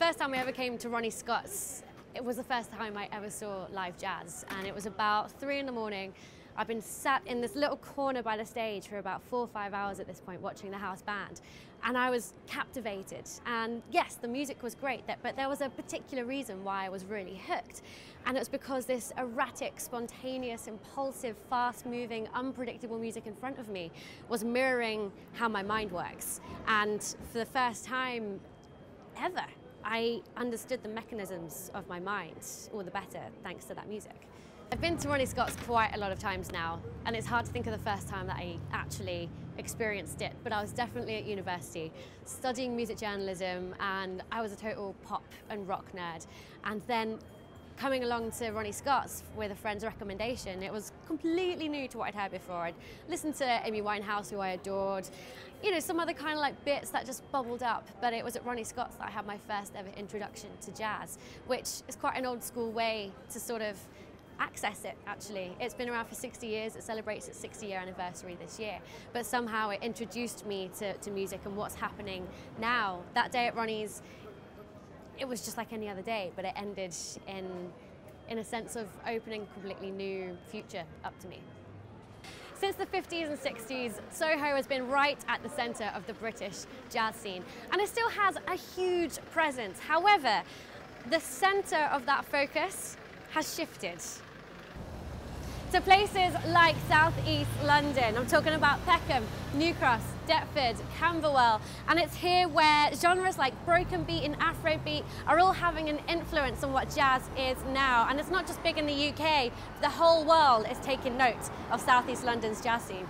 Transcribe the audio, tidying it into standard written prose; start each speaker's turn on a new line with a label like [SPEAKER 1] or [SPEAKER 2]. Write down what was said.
[SPEAKER 1] first time I ever came to Ronnie Scott's, it was the first time I ever saw live jazz, and it was about 3 in the morning. I've been sat in this little corner by the stage for about 4 or 5 hours at this point watching the house band, and I was captivated. And yes, the music was great, but there was a particular reason why I was really hooked, and it was because this erratic, spontaneous, impulsive, fast-moving, unpredictable music in front of me was mirroring how my mind works. And for the first time ever, I understood the mechanisms of my mind all the better thanks to that music. I've been to Ronnie Scott's quite a lot of times now, and it's hard to think of the first time that I actually experienced it, but I was definitely at university studying music journalism, and I was a total pop and rock nerd. And then coming along to Ronnie Scott's with a friend's recommendation, it was completely new to what I'd heard before. I'd listened to Amy Winehouse, who I adored, you know, some other kind of like bits that just bubbled up, but it was at Ronnie Scott's that I had my first ever introduction to jazz, which is quite an old school way to sort of access it, actually. It's been around for 60 years, it celebrates its 60-year anniversary this year, but somehow it introduced me to music and what's happening now. That day at Ronnie's, it was just like any other day, but it ended in a sense of opening a completely new future up to me. Since the 50s and 60s, Soho has been right at the centre of the British jazz scene, and it still has a huge presence. However, the centre of that focus has shifted to places like southeast London. I'm talking about Peckham, New Cross, Deptford, Camberwell, and it's here where genres like broken beat and Afrobeat are all having an influence on what jazz is now. And it's not just big in the UK, the whole world is taking note of southeast London's jazz scene.